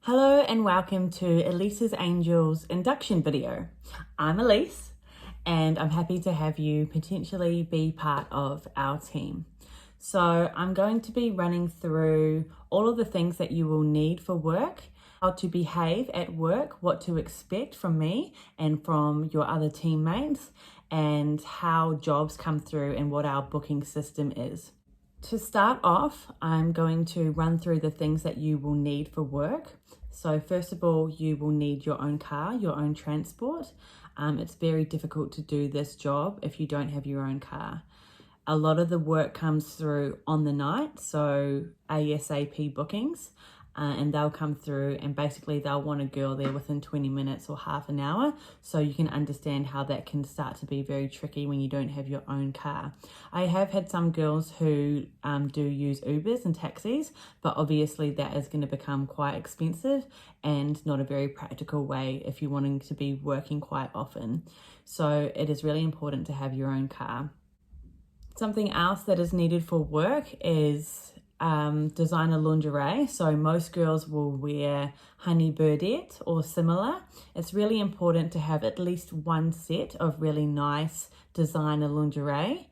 Hello and welcome to Elises Angels Induction video. I'm Elise and I'm happy to have you potentially be part of our team. So I'm going to be running through all of the things that you will need for work, how to behave at work, what to expect from me and from your other teammates, and how jobs come through and what our booking system is. To start off, I'm going to run through the things that you will need for work. So first of all, you will need your own car, your own transport. It's very difficult to do this job if you don't have your own car. A lot of the work comes through on the night, so ASAP bookings, and they'll come through and basically they'll want a girl there within 20 minutes or half an hour. So you can understand how that can start to be very tricky when you don't have your own car. I have had some girls who do use Ubers and taxis, but obviously that is going to become quite expensive and not a very practical way if you're wanting to be working quite often. So it is really important to have your own car. Something else that is needed for work is designer lingerie. So most girls will wear honey birdette or similar. It's really important to have at least one set of really nice designer lingerie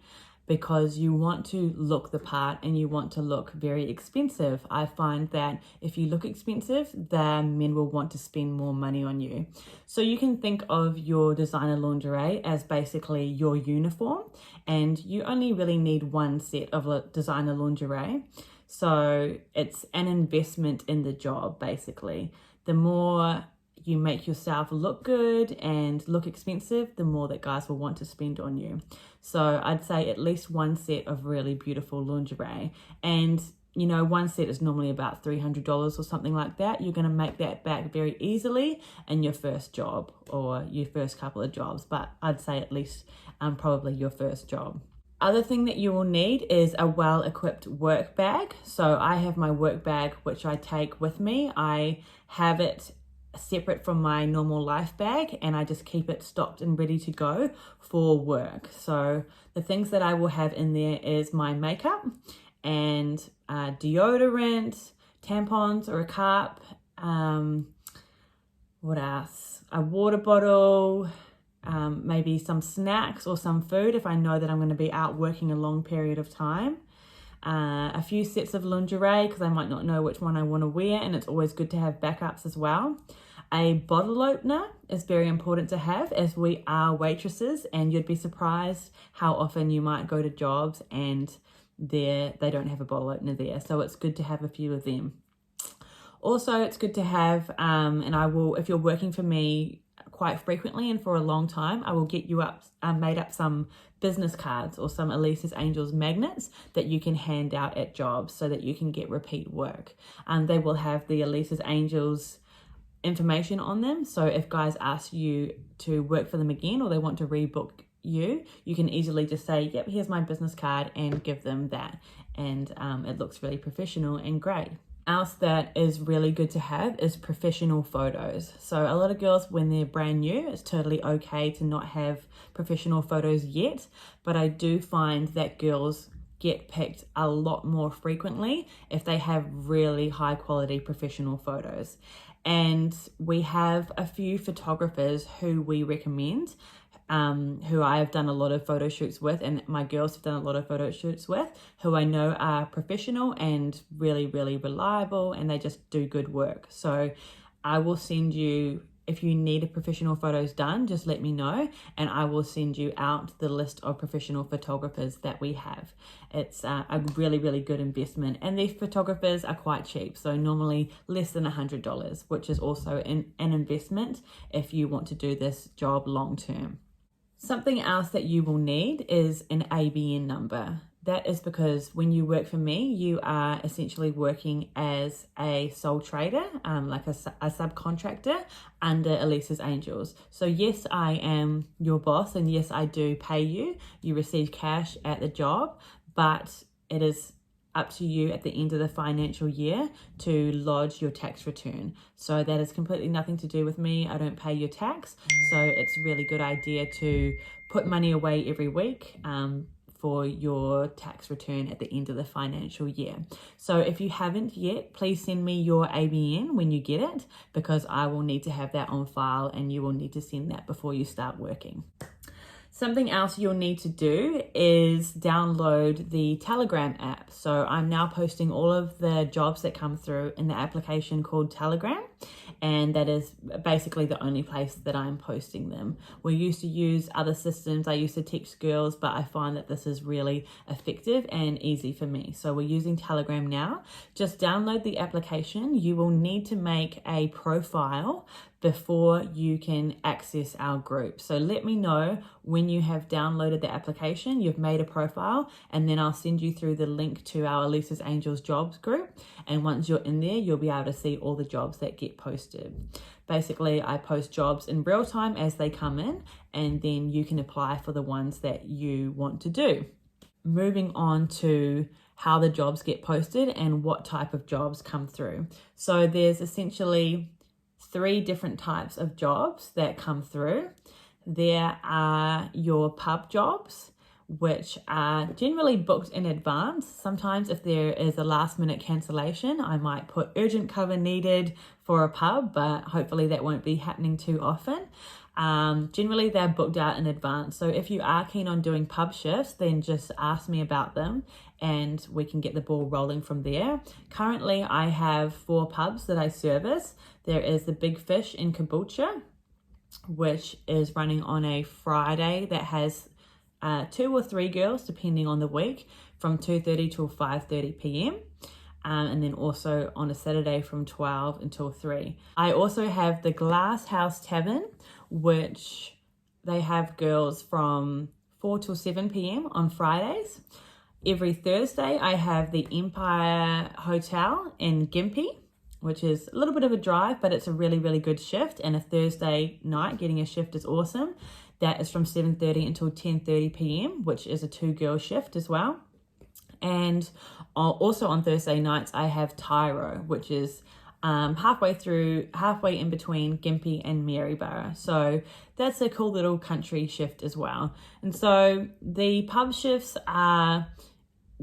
because you want to look the part and you want to look very expensive. I find that if you look expensive, the men will want to spend more money on you. So you can think of your designer lingerie as basically your uniform, and you only really need one set of designer lingerie. So it's an investment in the job, basically. The more you make yourself look good and look expensive, the more that guys will want to spend on you. So I'd say at least one set of really beautiful lingerie. And you know, one set is normally about $300 or something like that. You're going to make that back very easily in your first job or your first couple of jobs. But I'd say at least probably your first job. Other thing that you will need is a well-equipped work bag. So I have my work bag, which I take with me. I have it separate from my normal life bag and I just keep it stocked and ready to go for work. So the things that I will have in there is my makeup and deodorant, tampons or a cup. What else? A water bottle. Maybe some snacks or some food if I know that I'm going to be out working a long period of time. A few sets of lingerie because I might not know which one I want to wear, and it's always good to have backups as well. A bottle opener is very important to have as we are waitresses, and you'd be surprised how often you might go to jobs and they don't have a bottle opener there. So it's good to have a few of them. Also, it's good to have, and I will, if you're working for me quite frequently and for a long time, I will get you made up some business cards or some Elises Angels magnets that you can hand out at jobs so that you can get repeat work. They will have the Elises Angels information on them. So if guys ask you to work for them again or they want to rebook you, you can easily just say, yep, here's my business card and give them that. And it looks really professional and great. Else that is really good to have is professional photos. So a lot of girls, when they're brand new, it's totally okay to not have professional photos yet, but I do find that girls get picked a lot more frequently if they have really high quality professional photos. And we have a few photographers who we recommend, who I have done a lot of photo shoots with, and my girls have done a lot of photo shoots with, who I know are professional and really, really reliable, and they just do good work. So I will send you, if you need a professional photos done, just let me know, and I will send you out the list of professional photographers that we have. It's a really, really good investment, and these photographers are quite cheap, so normally less than $100, which is also an investment if you want to do this job long term. Something else that you will need is an ABN number. That is because when you work for me, you are essentially working as a sole trader, like a subcontractor under Elises Angels. So yes, I am your boss, and yes, I do pay you. You receive cash at the job, but it is up to you at the end of the financial year to lodge your tax return. So that is completely nothing to do with me. I don't pay your tax. So it's a really good idea to put money away every week for your tax return at the end of the financial year. So if you haven't yet, please send me your ABN when you get it, because I will need to have that on file and you will need to send that before you start working. Something else you'll need to do is download the Telegram app. So I'm now posting all of the jobs that come through in the application called Telegram, and that is basically the only place that I'm posting them. We used to use other systems. I used to text girls, but I find that this is really effective and easy for me. So we're using Telegram now. Just download the application. You will need to make a profile before you can access our group. So let me know when you have downloaded the application, you've made a profile, and then I'll send you through the link to our Elises Angels jobs group. And once you're in there, you'll be able to see all the jobs that get posted. Basically, I post jobs in real time as they come in, and then you can apply for the ones that you want to do. Moving on to how the jobs get posted and what type of jobs come through. So there's essentially 3 different types of jobs that come through. There are your pub jobs, which are generally booked in advance. Sometimes if there is a last minute cancellation, I might put urgent cover needed for a pub, but hopefully that won't be happening too often. Generally they're booked out in advance. So if you are keen on doing pub shifts, then just ask me about them and we can get the ball rolling from there. Currently I have 4 pubs that I service. There is the Big Fish in Caboolture, which is running on a Friday that has 2 or 3 girls depending on the week from 2:30 till 5:30 p.m. And then also on a Saturday from 12 until 3. I also have the Glass House Tavern, which they have girls from 4 till 7 p.m. on Fridays. Every Thursday I have the Empire Hotel in Gympie, which is a little bit of a drive, but it's a really, really good shift. And a Thursday night, getting a shift is awesome. That is from 7:30 until 10:30 p.m., which is a 2-girl shift as well. And also on Thursday nights, I have Tyro, which is halfway in between Gympie and Maryborough. So that's a cool little country shift as well. And so the pub shifts are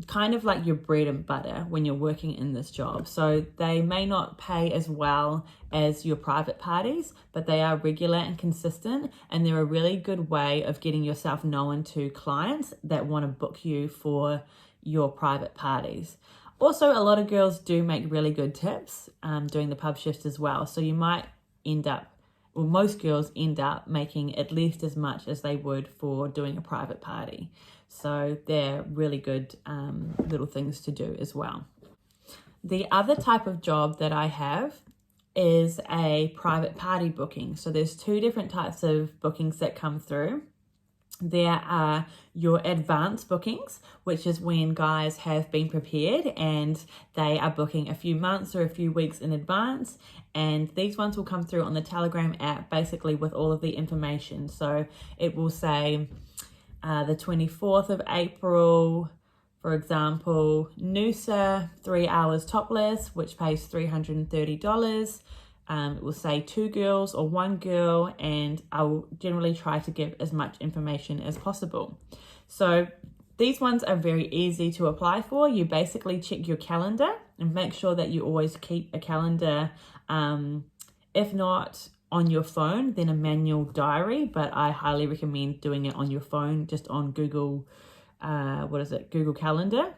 kind of like your bread and butter when you're working in this job. So they may not pay as well as your private parties, but they are regular and consistent, and they're a really good way of getting yourself known to clients that want to book you for your private parties. Also, a lot of girls do make really good tips doing the pub shifts as well. So you might most girls end up making at least as much as they would for doing a private party. So they're really good little things to do as well. The other type of job that I have is a private party booking. So there's 2 different types of bookings that come through. There are your advance bookings, which is when guys have been prepared and they are booking a few months or a few weeks in advance. And these ones will come through on the Telegram app, basically with all of the information. So it will say the 24th of April, for example, Noosa, 3 hours topless, which pays $330. It will say 2 girls or 1 girl, and I will generally try to give as much information as possible. So these ones are very easy to apply for. You basically check your calendar and make sure that you always keep a calendar, if not on your phone, then a manual diary, but I highly recommend doing it on your phone, just on Google, Google Calendar.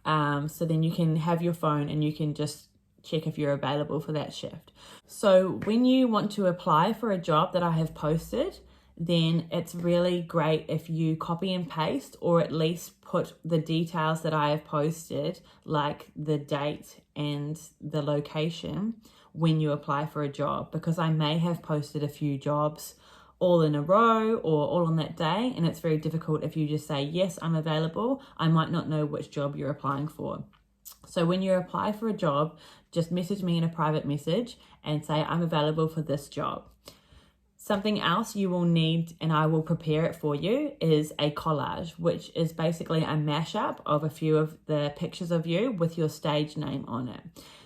So then you can have your phone and you can just check if you're available for that shift. So when you want to apply for a job that I have posted, then it's really great if you copy and paste, or at least put the details that I have posted, like the date and the location, when you apply for a job, because I may have posted a few jobs all in a row or all on that day, and it's very difficult if you just say, yes, I'm available. I might not know which job you're applying for. So when you apply for a job, just message me in a private message and say, I'm available for this job. Something else you will need, and I will prepare it for you, is a collage, which is basically a mashup of a few of the pictures of you with your stage name on it.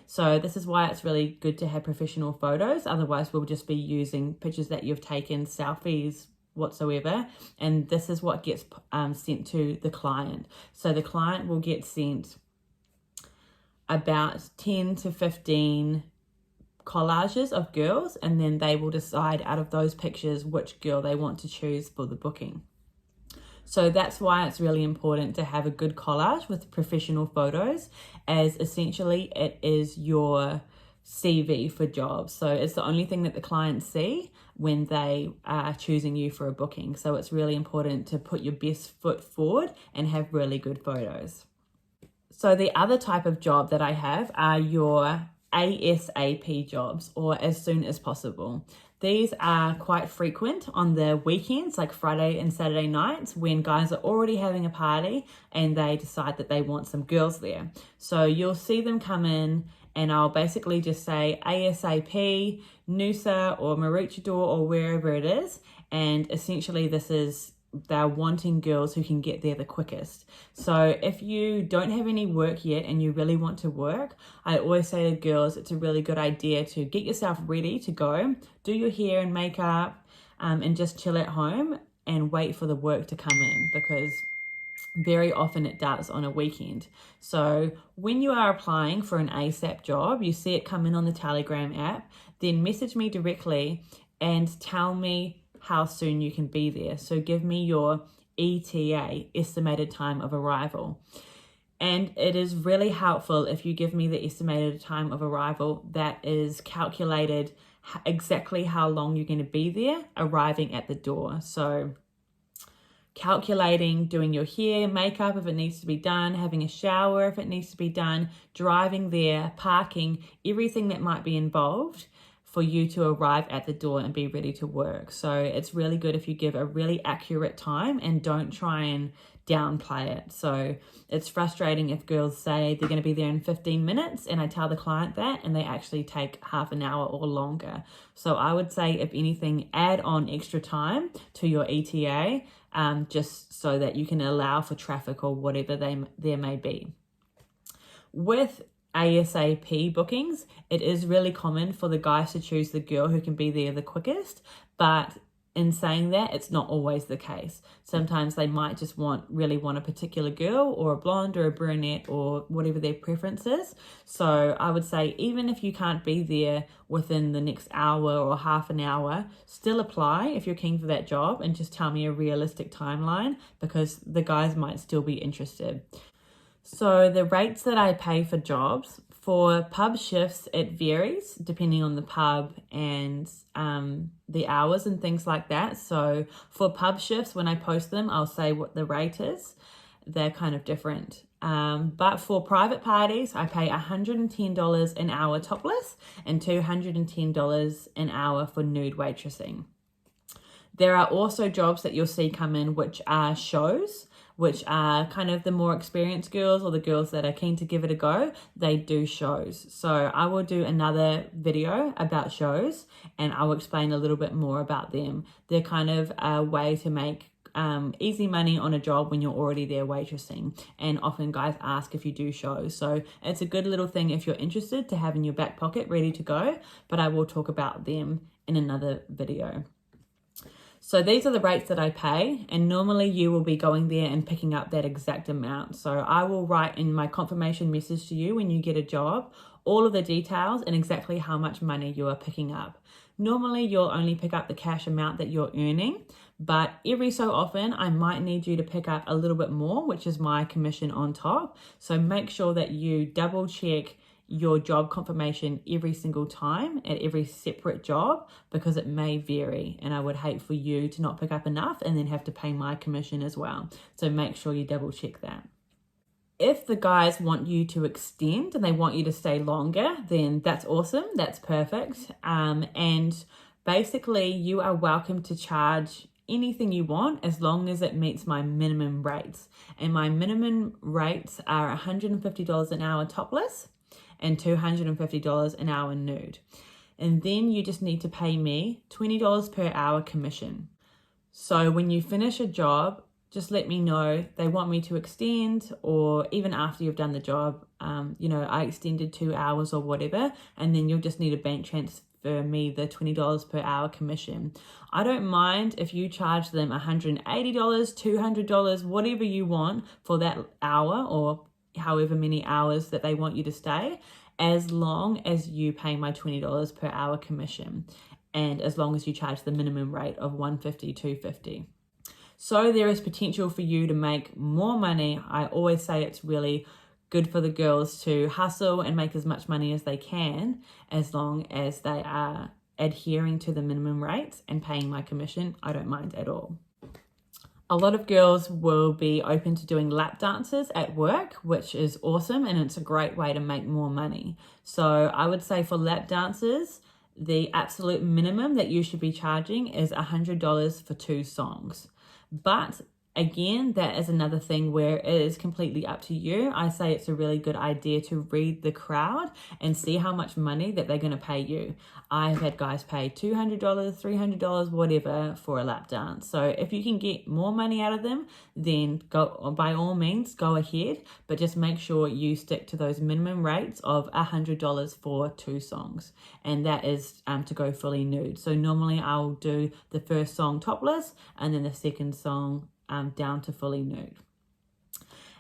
So this is why it's really good to have professional photos. Otherwise, we'll just be using pictures that you've taken, selfies, whatsoever, and this is what gets sent to the client. So the client will get sent about 10 to 15 collages of girls, and then they will decide out of those pictures which girl they want to choose for the booking. So that's why it's really important to have a good collage with professional photos, as essentially it is your CV for jobs. So it's the only thing that the clients see when they are choosing you for a booking. So it's really important to put your best foot forward and have really good photos. So the other type of job that I have are your ASAP jobs, or as soon as possible. These are quite frequent on the weekends, like Friday and Saturday nights, when guys are already having a party and they decide that they want some girls there. So you'll see them come in, and I'll basically just say ASAP, Noosa or Maroochydore or wherever it is. And essentially they're wanting girls who can get there the quickest. So if you don't have any work yet and you really want to work, I always say to girls, it's a really good idea to get yourself ready to go, do your hair and makeup, and just chill at home and wait for the work to come in, because very often it does on a weekend. So when you are applying for an ASAP job, you see it come in on the Telegram app, then message me directly and tell me how soon you can be there. So give me your ETA, estimated time of arrival. And it is really helpful if you give me the estimated time of arrival that is calculated exactly how long you're going to be there arriving at the door. So calculating doing your hair, makeup if it needs to be done, having a shower if it needs to be done, driving there, parking, everything that might be involved for you to arrive at the door and be ready to work. So it's really good if you give a really accurate time and don't try and downplay it. So it's frustrating if girls say they're going to be there in 15 minutes and I tell the client that and they actually take half an hour or longer. So I would say, if anything, add on extra time to your ETA, just so that you can allow for traffic or whatever there may be. With ASAP bookings, it is really common for the guys to choose the girl who can be there the quickest, but in saying that, it's not always the case. Sometimes they might just really want a particular girl, or a blonde or a brunette, or whatever their preference is. So I would say, even if you can't be there within the next hour or half an hour, still apply if you're keen for that job, and just tell me a realistic timeline, because the guys might still be interested. So the rates that I pay for jobs, for pub shifts, it varies depending on the pub and the hours and things like that. So for pub shifts, when I post them, I'll say what the rate is. They're kind of different. But for private parties, I pay $110 an hour topless and $210 an hour for nude waitressing. There are also jobs that you'll see come in which are shows, which are kind of the more experienced girls or the girls that are keen to give it a go. They do shows. So I will do another video about shows and I'll explain a little bit more about them. They're kind of a way to make easy money on a job when you're already there waitressing. And often guys ask if you do shows. So it's a good little thing if you're interested to have in your back pocket ready to go, but I will talk about them in another video. So these are the rates that I pay, and normally you will be going there and picking up that exact amount. So I will write in my confirmation message to you when you get a job, all of the details and exactly how much money you are picking up. Normally you'll only pick up the cash amount that you're earning, but every so often I might need you to pick up a little bit more, which is my commission on top. So make sure that you double check your job confirmation every single time at every separate job, because it may vary and I would hate for you to not pick up enough and then have to pay my commission as well. So make sure you double check that. If the guys want you to extend and they want you to stay longer, then that's awesome. That's perfect. And basically you are welcome to charge anything you want as long as it meets my minimum rates. And my minimum rates are $150 an hour topless and $250 an hour nude. And then you just need to pay me $20 per hour commission. So when you finish a job, just let me know they want me to extend, or even after you've done the job, I extended 2 hours or whatever, and then you'll just need a bank transfer offer me the $20 per hour commission. I don't mind if you charge them $180, $200, whatever you want for that hour or however many hours that they want you to stay, as long as you pay my $20 per hour commission and as long as you charge the minimum rate of $150, $250. So there is potential for you to make more money. I always say it's really good for the girls to hustle and make as much money as they can, as long as they are adhering to the minimum rates and paying my commission. I don't mind at all. A lot of girls will be open to doing lap dances at work, which is awesome, and it's a great way to make more money. So I would say for lap dancers, the absolute minimum that you should be charging is $100 for 2 songs. But again, that is another thing where it is completely up to you. I say it's a really good idea to read the crowd and see how much money that they're going to pay you. I've had guys pay $200, $300, whatever for a lap dance. So if you can get more money out of them, then go, by all means, go ahead. But just make sure you stick to those minimum rates of $100 for 2 songs. And that is to go fully nude. So normally I'll do the first song topless and then the second song down to fully nude.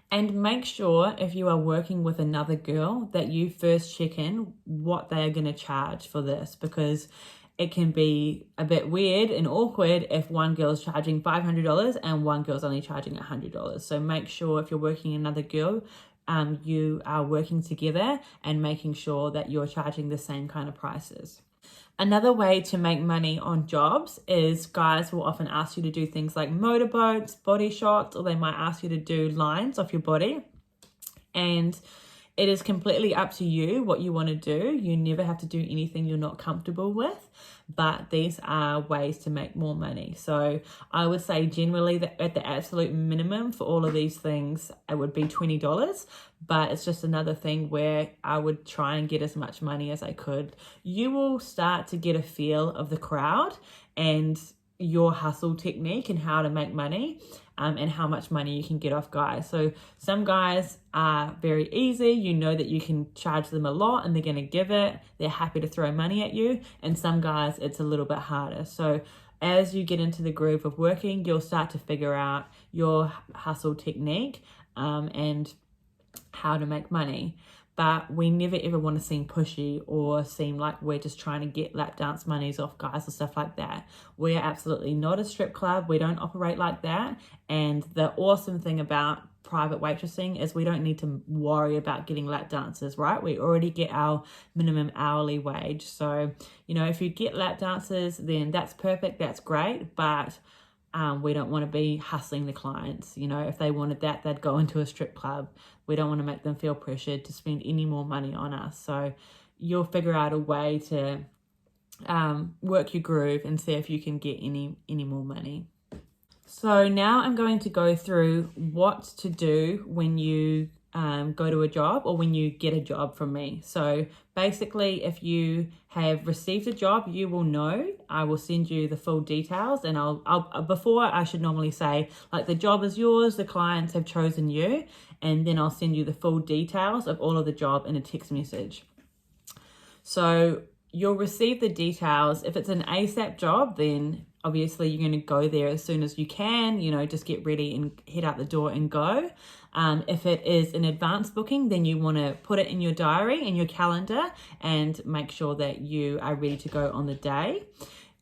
And make sure if you are working with another girl that you first check in what they are going to charge for this, because it can be a bit weird and awkward if one girl is charging $500 and one girl's only charging $100. So make sure if you're working another girl, you are working together and making sure that you're charging the same kind of prices. Another way to make money on jobs is guys will often ask you to do things like motorboats, body shots, or they might ask you to do lines off your body. And it is completely up to you what you want to do. You never have to do anything you're not comfortable with, but these are ways to make more money. So I would say generally that at the absolute minimum for all of these things, it would be $20, but it's just another thing where I would try and get as much money as I could. You will start to get a feel of the crowd and your hustle technique and how to make money, and how much money you can get off guys. So some guys are very easy. You know that you can charge them a lot and they're going to give it. They're happy to throw money at you. And some guys, it's a little bit harder. So as you get into the groove of working, you'll start to figure out your hustle technique and how to make money. But we never ever want to seem pushy or seem like we're just trying to get lap dance monies off guys or stuff like that. We're absolutely not a strip club. We don't operate like that. And the awesome thing about private waitressing is we don't need to worry about getting lap dancers, right? We already get our minimum hourly wage. So, you know, if you get lap dancers, then that's perfect. That's great. But we don't want to be hustling the clients. You know, if they wanted that, they'd go into a strip club. We don't want to make them feel pressured to spend any more money on us. So you'll figure out a way to work your groove and see if you can get any more money. So now I'm going to go through what to do when you go to a job or when you get a job from me. So basically, if you have received a job, you will know. I will send you the full details, and I'll before I should normally say like the job is yours, the clients have chosen you, and then I'll send you the full details of all of the job in a text message. So you'll receive the details. If it's an ASAP job, then obviously you're going to go there as soon as you can, you know, just get ready and head out the door and go. If it is an advance booking, then you want to put it in your diary, in your calendar, and make sure that you are ready to go on the day.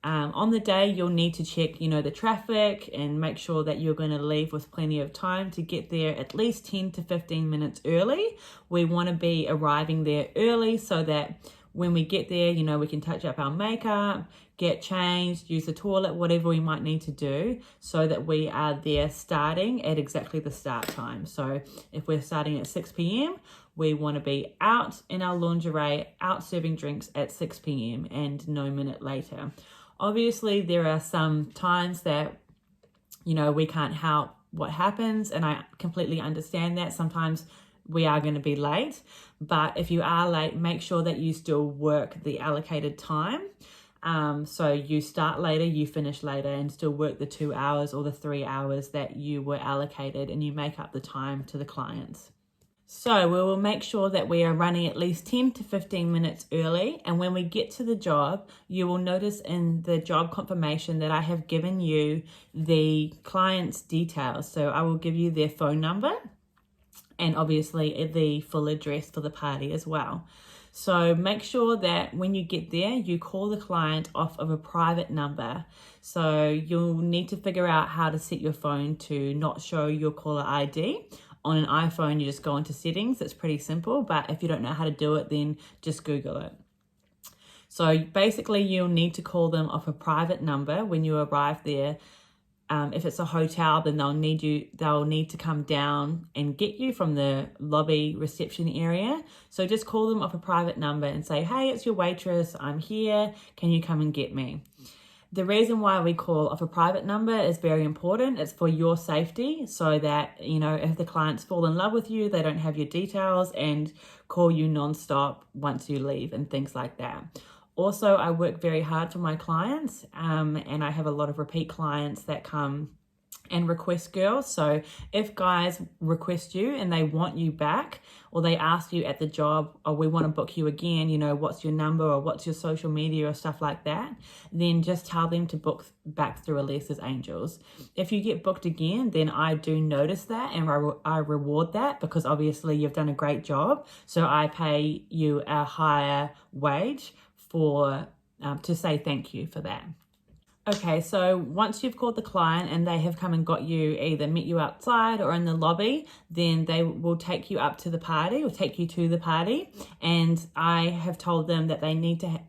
On the day, you'll need to check, you know, the traffic and make sure that you're going to leave with plenty of time to get there at least 10 to 15 minutes early. We want to be arriving there early so that when we get there, you know, we can touch up our makeup, get changed, use the toilet, whatever we might need to do so that we are there starting at exactly the start time. So if we're starting at 6 p.m, we want to be out in our lingerie, out serving drinks at 6 p.m. and no minute later. Obviously, there are some times that, you know, we can't help what happens, and I completely understand that. Sometimes we are going to be late, but if you are late, make sure that you still work the allocated time. So you start later, you finish later, and still work the 2 hours or the 3 hours that you were allocated, and you make up the time to the clients. So we will make sure that we are running at least 10 to 15 minutes early. And when we get to the job, you will notice in the job confirmation that I have given you the client's details. So I will give you their phone number and obviously the full address for the party as well. So make sure that when you get there, you call the client off of a private number. So you'll need to figure out how to set your phone to not show your caller ID. On an iPhone, you just go into settings. It's pretty simple, but if you don't know how to do it, then just Google it. So basically, you'll need to call them off a private number when you arrive there. If it's a hotel, then they'll need to come down and get you from the lobby reception area. So just call them off a private number and say, hey, it's your waitress. I'm here. Can you come and get me? The reason why we call off a private number is very important. It's for your safety so that, if the clients fall in love with you, they don't have your details and call you nonstop once you leave and things like that. Also, I work very hard for my clients and I have a lot of repeat clients that come and request girls. So if guys request you and they want you back, or they ask you at the job, oh, we want to book you again, what's your number or what's your social media or stuff like that, then just tell them to book back through Elises Angels. If you get booked again, then I do notice that and I reward that because obviously you've done a great job. So I pay you a higher wage for to say thank you for that. Okay, so once you've called the client and they have come and got you, either met you outside or in the lobby, then they will take you up to the party or take you to the party. And I have told them that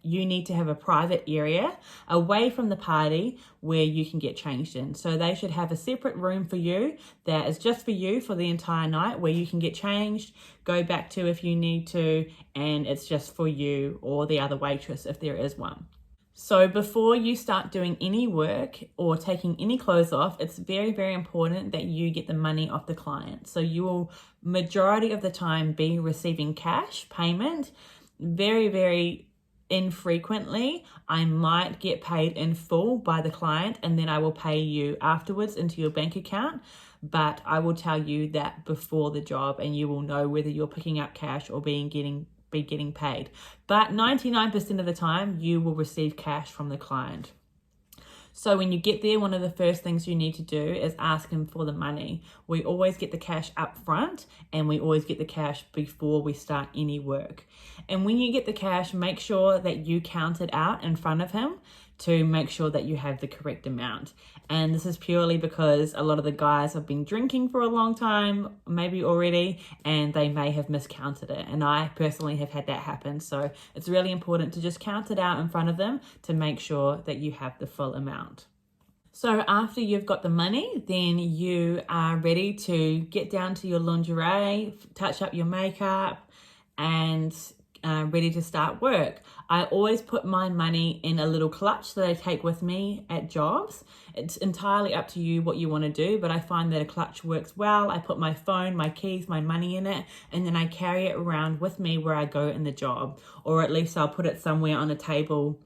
you need to have a private area away from the party where you can get changed in. So they should have a separate room for you that is just for you for the entire night where you can get changed, go back to if you need to, and it's just for you or the other waitress if there is one. So before you start doing any work or taking any clothes off, it's very, very important that you get the money off the client. So you will majority of the time be receiving cash payment. Very, very infrequently, I might get paid in full by the client and then I will pay you afterwards into your bank account. But I will tell you that before the job and you will know whether you're picking up cash or be getting paid. But 99% of the time you will receive cash from the client. So when you get there, one of the first things you need to do is ask him for the money. We always get the cash up front and we always get the cash before we start any work. And when you get the cash, make sure that you count it out in front of him to make sure that you have the correct amount. And this is purely because a lot of the guys have been drinking for a long time, maybe already, and they may have miscounted it. And I personally have had that happen. So it's really important to just count it out in front of them to make sure that you have the full amount. So after you've got the money, then you are ready to get down to your lingerie, touch up your makeup, and ready to start work. I always put my money in a little clutch that I take with me at jobs. It's entirely up to you what you want to do, but I find that a clutch works well. I put my phone, my keys, my money in it, and then I carry it around with me where I go in the job, or at least I'll put it somewhere on a table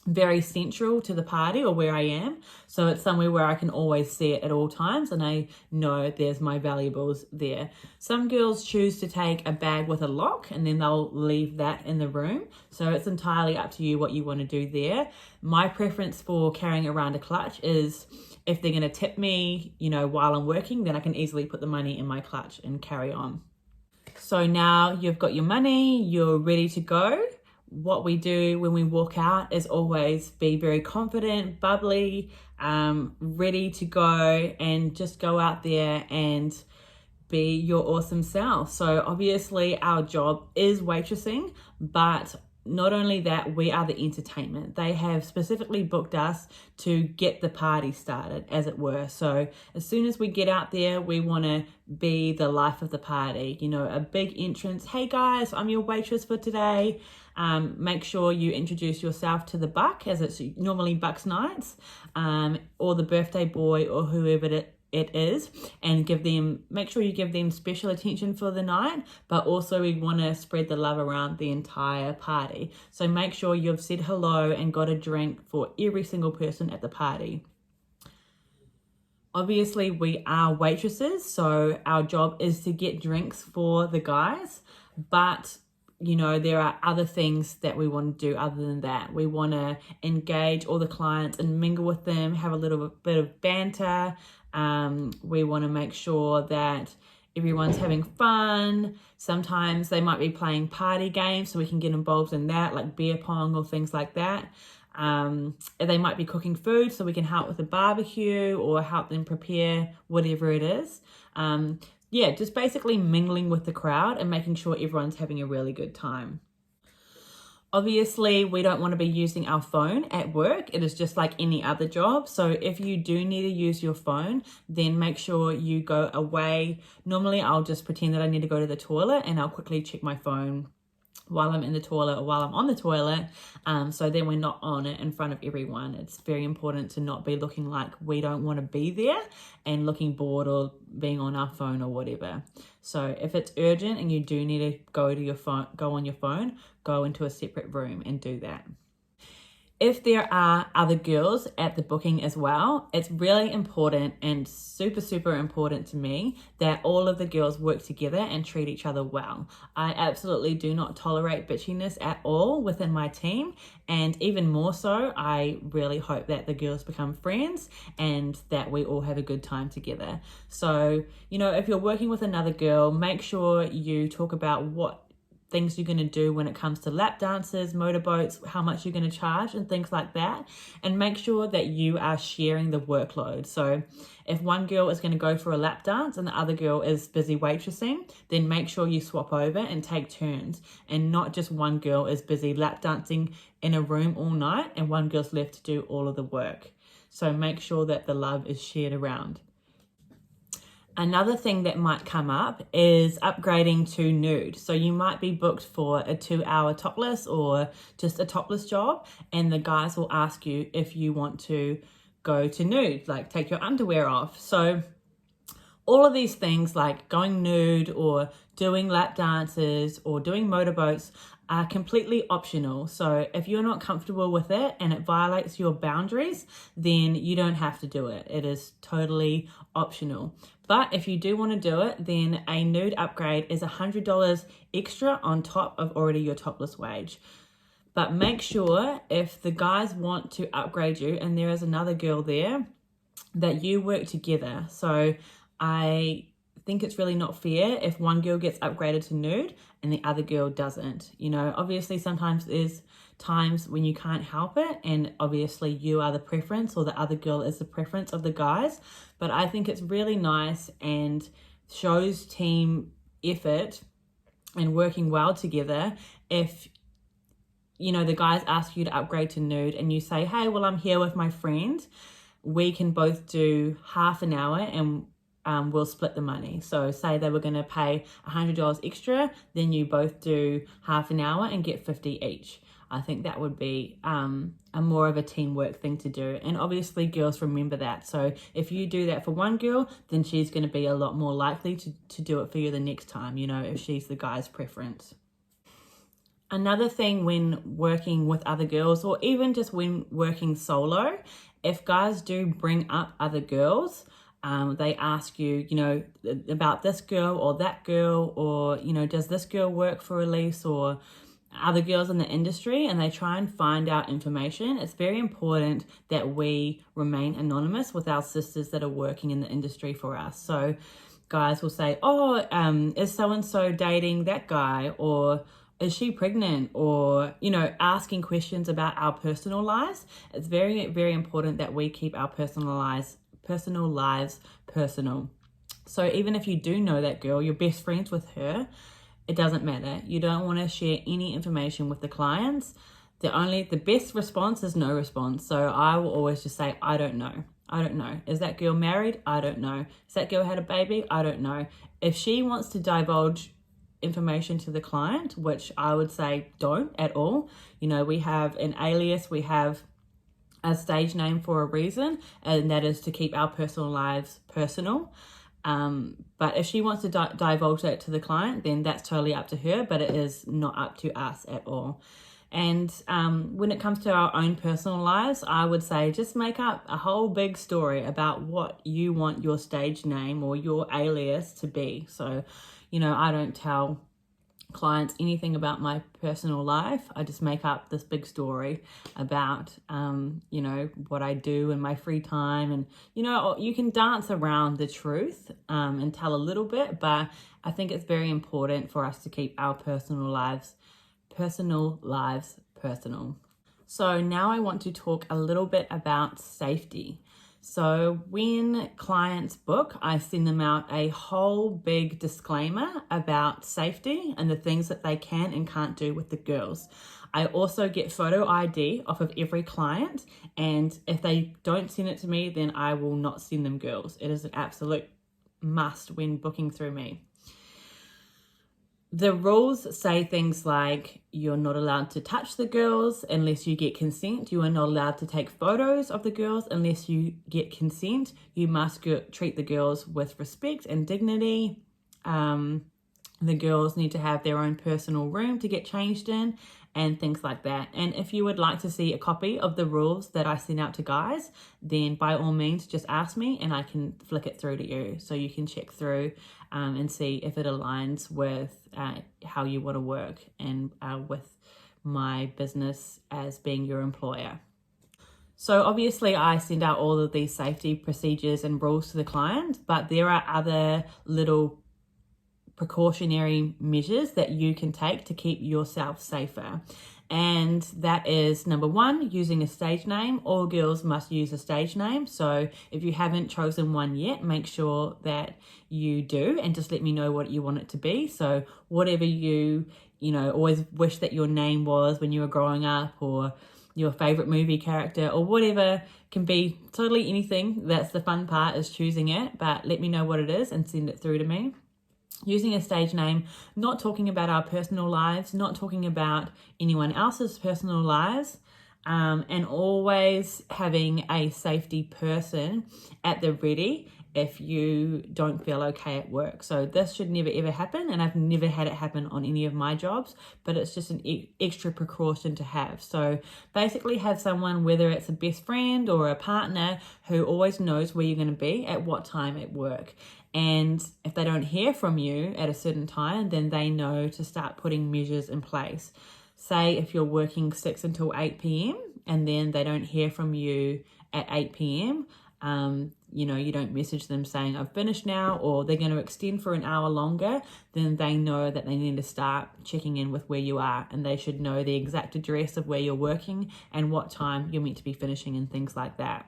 very central to the party or where I am. So it's somewhere where I can always see it at all times and I know there's my valuables there. Some girls choose to take a bag with a lock and then they'll leave that in the room. So it's entirely up to you what you want to do there. My preference for carrying around a clutch is if they're going to tip me, while I'm working, then I can easily put the money in my clutch and carry on. So now you've got your money, you're ready to go. What we do when we walk out is always be very confident, bubbly, ready to go, and just go out there and be your awesome self. So obviously our job is waitressing, but not only that, we are the entertainment. They have specifically booked us to get the party started, as it were. So as soon as we get out there, we want to be the life of the party. A big entrance. Hey guys, I'm your waitress for today. Make sure you introduce yourself to the buck, as it's normally bucks nights, or the birthday boy or whoever it is, and make sure you give them special attention for the night, but also we want to spread the love around the entire party. So make sure you've said hello and got a drink for every single person at the party. Obviously, we are waitresses, so our job is to get drinks for the guys, but there are other things that we want to do other than that. We want to engage all the clients and mingle with them, have a little bit of banter. We want to make sure that everyone's having fun. Sometimes they might be playing party games, so we can get involved in that, like beer pong or things like that. They might be cooking food, so we can help with the barbecue or help them prepare whatever it is. Just basically mingling with the crowd and making sure everyone's having a really good time. Obviously, we don't want to be using our phone at work. It is just like any other job. So if you do need to use your phone, then make sure you go away. Normally, I'll just pretend that I need to go to the toilet and I'll quickly check my phone while I'm in the toilet or while I'm on the toilet. So then we're not on it in front of everyone. It's very important to not be looking like we don't want to be there and looking bored or being on our phone or whatever. So if it's urgent and you do need to go to your phone, go on your phone, go into a separate room and do that. If there are other girls at the booking as well, it's really important and super, super important to me that all of the girls work together and treat each other well. I absolutely do not tolerate bitchiness at all within my team. And even more so, I really hope that the girls become friends and that we all have a good time together. So, if you're working with another girl, make sure you talk about what things you're going to do when it comes to lap dances, motorboats, how much you're going to charge and things like that. And make sure that you are sharing the workload. So if one girl is going to go for a lap dance and the other girl is busy waitressing, then make sure you swap over and take turns, and not just one girl is busy lap dancing in a room all night and one girl's left to do all of the work. So make sure that the love is shared around. Another thing that might come up is upgrading to nude. So you might be booked for a 2-hour topless or just a topless job, and the guys will ask you if you want to go to nude, like take your underwear off. So all of these things like going nude or doing lap dances or doing motorboats are completely optional. So if you're not comfortable with it and it violates your boundaries, then you don't have to do it. It is totally optional. But if you do want to do it, then a nude upgrade is $100 extra on top of already your topless wage. But make sure if the guys want to upgrade you and there is another girl there, that you work together. So I think it's really not fair if one girl gets upgraded to nude and the other girl doesn't. Obviously sometimes there's times when you can't help it, and obviously you are the preference or the other girl is the preference of the guys. But I think it's really nice and shows team effort and working well together if the guys ask you to upgrade to nude and you say, hey, well, I'm here with my friend, we can both do half an hour and we'll split the money. So say they were going to pay $100 extra, then you both do half an hour and get $50 each. I think that would be a more of a teamwork thing to do. And obviously girls remember that. So if you do that for one girl, then she's going to be a lot more likely to do it for you the next time, if she's the guy's preference. Another thing when working with other girls, or even just when working solo, if guys do bring up other girls, they ask you, about this girl or that girl, or, does this girl work for Elise or other girls in the industry, and they try and find out information. It's very important that we remain anonymous with our sisters that are working in the industry for us. So guys will say, is so-and-so dating that guy, or is she pregnant, or, asking questions about our personal lives. It's very, very important that we keep our personal lives personal. So even if you do know that girl, you're best friends with her, it doesn't matter. You don't want to share any information with the clients. The best response is no response. So I will always just say, I don't know. I don't know. Is that girl married? I don't know. Has that girl had a baby? I don't know. If she wants to divulge information to the client, which I would say don't at all. We have an alias, we have a stage name for a reason, and that is to keep our personal lives personal. But if she wants to divulge that to the client, then that's totally up to her, but it is not up to us at all. And when it comes to our own personal lives, I would say just make up a whole big story about what you want your stage name or your alias to be. So, I don't tell clients anything about my personal life. I just make up this big story about, what I do in my free time. And, you can dance around the truth and tell a little bit, but I think it's very important for us to keep our personal lives personal. So now I want to talk a little bit about safety. So when clients book, I send them out a whole big disclaimer about safety and the things that they can and can't do with the girls. I also get photo ID off of every client, and if they don't send it to me, then I will not send them girls. It is an absolute must when booking through me. The rules say things like you're not allowed to touch the girls unless you get consent. You are not allowed to take photos of the girls unless you get consent. You must treat the girls with respect and dignity. The girls need to have their own personal room to get changed in and things like that. And if you would like to see a copy of the rules that I send out to guys, then by all means just ask me and I can flick it through to you so you can check through and see if it aligns with how you want to work and with my business as being your employer. So obviously I send out all of these safety procedures and rules to the client, but there are other little precautionary measures that you can take to keep yourself safer. And that is number one, using a stage name. All girls must use a stage name. So if you haven't chosen one yet, make sure that you do and just let me know what you want it to be. So whatever you always wish that your name was when you were growing up, or your favorite movie character, or whatever, can be totally anything. That's the fun part, is choosing it. But let me know what it is and send it through to me. Using a stage name, not talking about our personal lives, not talking about anyone else's personal lives, and always having a safety person at the ready if you don't feel okay at work. So this should never ever happen, and I've never had it happen on any of my jobs, but it's just an extra precaution to have. So basically have someone, whether it's a best friend or a partner, who always knows where you're going to be at what time at work. And if they don't hear from you at a certain time, then they know to start putting measures in place. Say if you're working 6 until 8 p.m. and then they don't hear from you at 8 p.m., you don't message them saying I've finished now, or they're going to extend for an hour longer, then they know that they need to start checking in with where you are, and they should know the exact address of where you're working and what time you're meant to be finishing and things like that.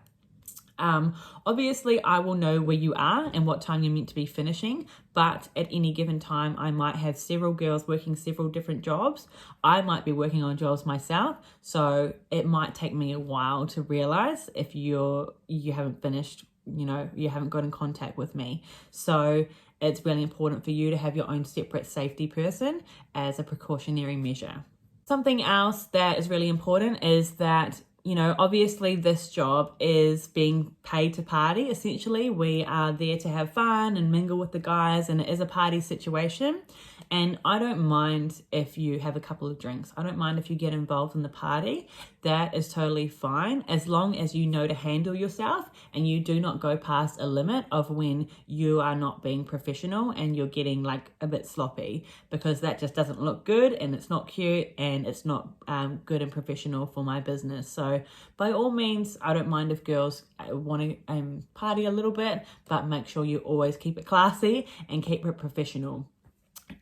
Obviously I will know where you are and what time you're meant to be finishing, but at any given time I might have several girls working several different jobs. I might be working on jobs myself, so it might take me a while to realize if you haven't finished, you haven't got in contact with me. So it's really important for you to have your own separate safety person as a precautionary measure. Something else that is really important is that obviously this job is being paid to party. Essentially, we are there to have fun and mingle with the guys, and it is a party situation. And I don't mind if you have a couple of drinks. I don't mind if you get involved in the party. That is totally fine, as long as you know to handle yourself and you do not go past a limit of when you are not being professional and you're getting like a bit sloppy, because that just doesn't look good and it's not cute and it's not good and professional for my business. So by all means, I don't mind if girls want to party a little bit, but make sure you always keep it classy and keep it professional.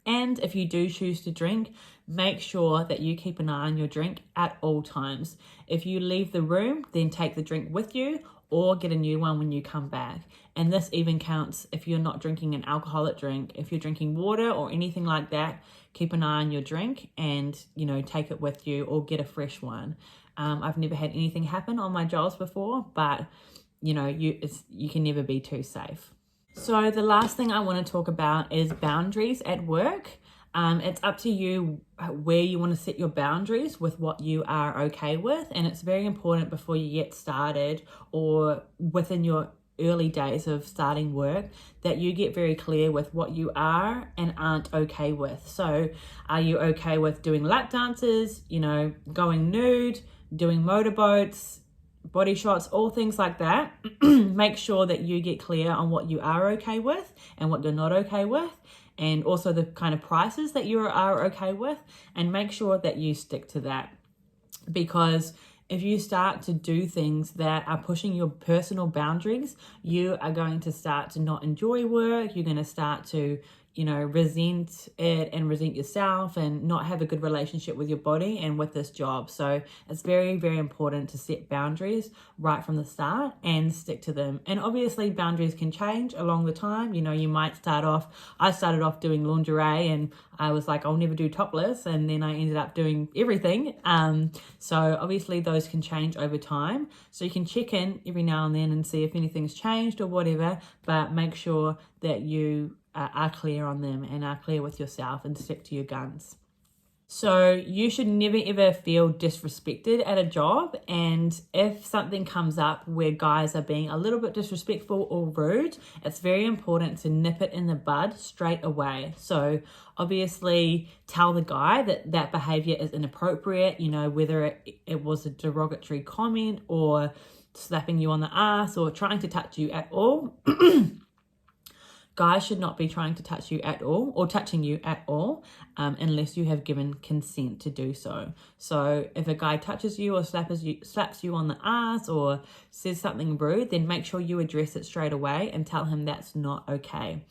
And if you do choose to drink, make sure that you keep an eye on your drink at all times. If you leave the room, then take the drink with you or get a new one when you come back. And this even counts if you're not drinking an alcoholic drink. If you're drinking water or anything like that, keep an eye on your drink and, take it with you or get a fresh one. I've never had anything happen on my jobs before, but, you can never be too safe. So the last thing I want to talk about is boundaries at work. It's up to you where you want to set your boundaries with what you are okay with. And it's very important before you get started or within your early days of starting work, that you get very clear with what you are and aren't okay with. So are you okay with doing lap dances, going nude, doing motorboats, body shots, all things like that? Make sure that you get clear on what you are okay with and what you're not okay with, and also the kind of prices that you are okay with, and make sure that you stick to that. Because if you start to do things that are pushing your personal boundaries, you are going to start to not enjoy work. You're going to start to, resent it and resent yourself and not have a good relationship with your body and with this job. So it's very, very important to set boundaries right from the start and stick to them. And obviously boundaries can change along the time. You might I started off doing lingerie and I was like, I'll never do topless. And then I ended up doing everything. So obviously those can change over time. So you can check in every now and then and see if anything's changed or whatever, but make sure that you are clear on them and are clear with yourself and stick to your guns. So you should never ever feel disrespected at a job. And if something comes up where guys are being a little bit disrespectful or rude, it's very important to nip it in the bud straight away. So obviously tell the guy that behavior is inappropriate, whether it was a derogatory comment or slapping you on the ass or trying to touch you at all. Guys should not be trying to touch you at all or touching you at all unless you have given consent to do so. So if a guy touches you or slaps you on the ass or says something rude, then make sure you address it straight away and tell him that's not okay.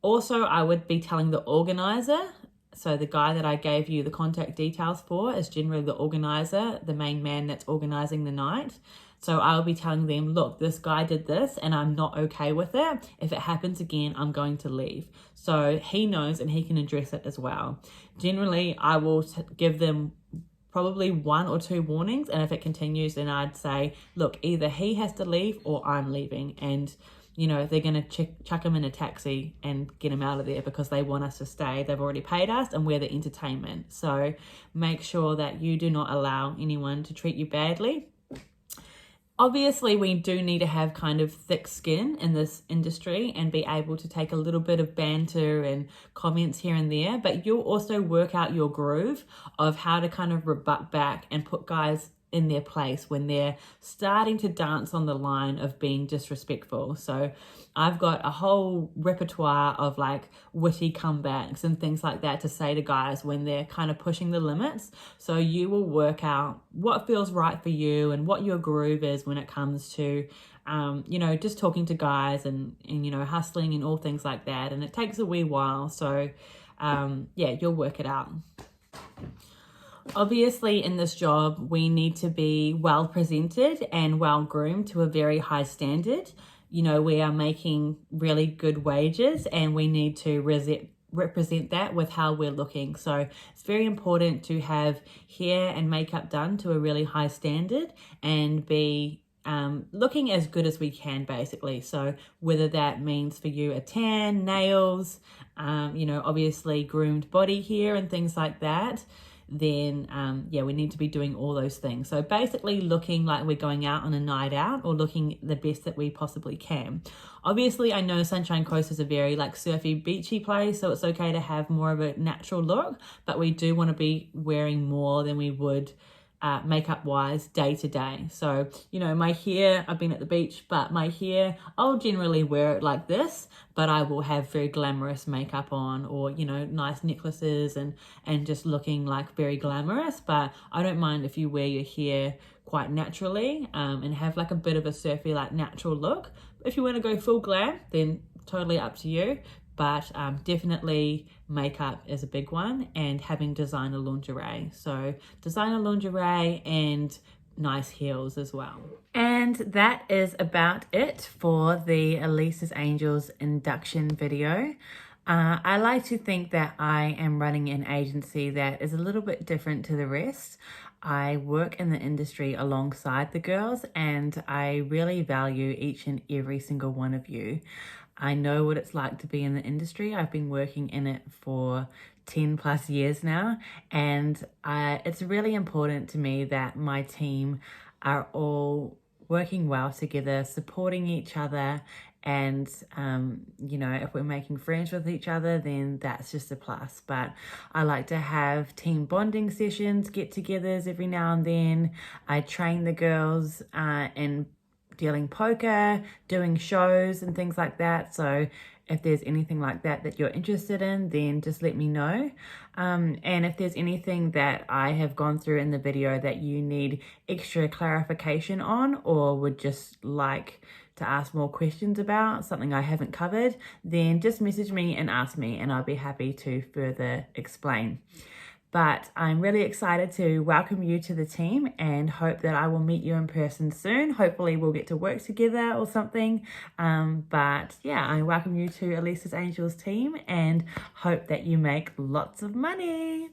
Also, I would be telling the organizer. So the guy that I gave you the contact details for is generally the organizer, the main man that's organizing the night. So I'll be telling them, look, this guy did this and I'm not okay with it. If it happens again, I'm going to leave. So he knows and he can address it as well. Generally, I will give them probably 1 or 2 warnings. And if it continues, then I'd say, look, either he has to leave or I'm leaving. And they're going to chuck him in a taxi and get him out of there because they want us to stay. They've already paid us and we're the entertainment. So make sure that you do not allow anyone to treat you badly. Obviously, we do need to have kind of thick skin in this industry and be able to take a little bit of banter and comments here and there, but you'll also work out your groove of how to kind of rebut back and put guys in their place when they're starting to dance on the line of being disrespectful. So I've got a whole repertoire of like witty comebacks and things like that to say to guys when they're kind of pushing the limits. So you will work out what feels right for you and what your groove is when it comes to just talking to guys and hustling and all things like that. And it takes a wee while. So you'll work it out. Obviously, in this job, we need to be well presented and well groomed to a very high standard. We are making really good wages and we need to represent that with how we're looking. So it's very important to have hair and makeup done to a really high standard and be looking as good as we can, basically. So whether that means for you a tan, nails, obviously groomed body hair and things like that, then we need to be doing all those things. So basically looking like we're going out on a night out or looking the best that we possibly can. Obviously, I know Sunshine Coast is a very like surfy, beachy place, so it's okay to have more of a natural look, but we do want to be wearing more than we would makeup wise day to day. So my hair, I've been at the beach, but my hair, I'll generally wear it like this, but I will have very glamorous makeup on or nice necklaces and just looking like very glamorous. But I don't mind if you wear your hair quite naturally and have like a bit of a surfy like natural look. If you want to go full glam, then totally up to you. But definitely makeup is a big one, and having designer lingerie. So designer lingerie and nice heels as well. And that is about it for the Elises Angels induction video. I like to think that I am running an agency that is a little bit different to the rest. I work in the industry alongside the girls and I really value each and every single one of you. I know what it's like to be in the industry. I've been working in it for 10 plus years now, and it's really important to me that my team are all working well together, supporting each other, and you know, if we're making friends with each other, then that's just a plus. But I like to have team bonding sessions, get-togethers every now and then. I train the girls in dealing poker, doing shows and things like that. So if there's anything like that that you're interested in, then just let me know. And if there's anything that I have gone through in the video that you need extra clarification on, or would just like to ask more questions about, something I haven't covered, then just message me and ask me, and I'll be happy to further explain. But I'm really excited to welcome you to the team and hope that I will meet you in person soon. Hopefully we'll get to work together or something. But yeah, I welcome you to Elises Angels team and hope that you make lots of money.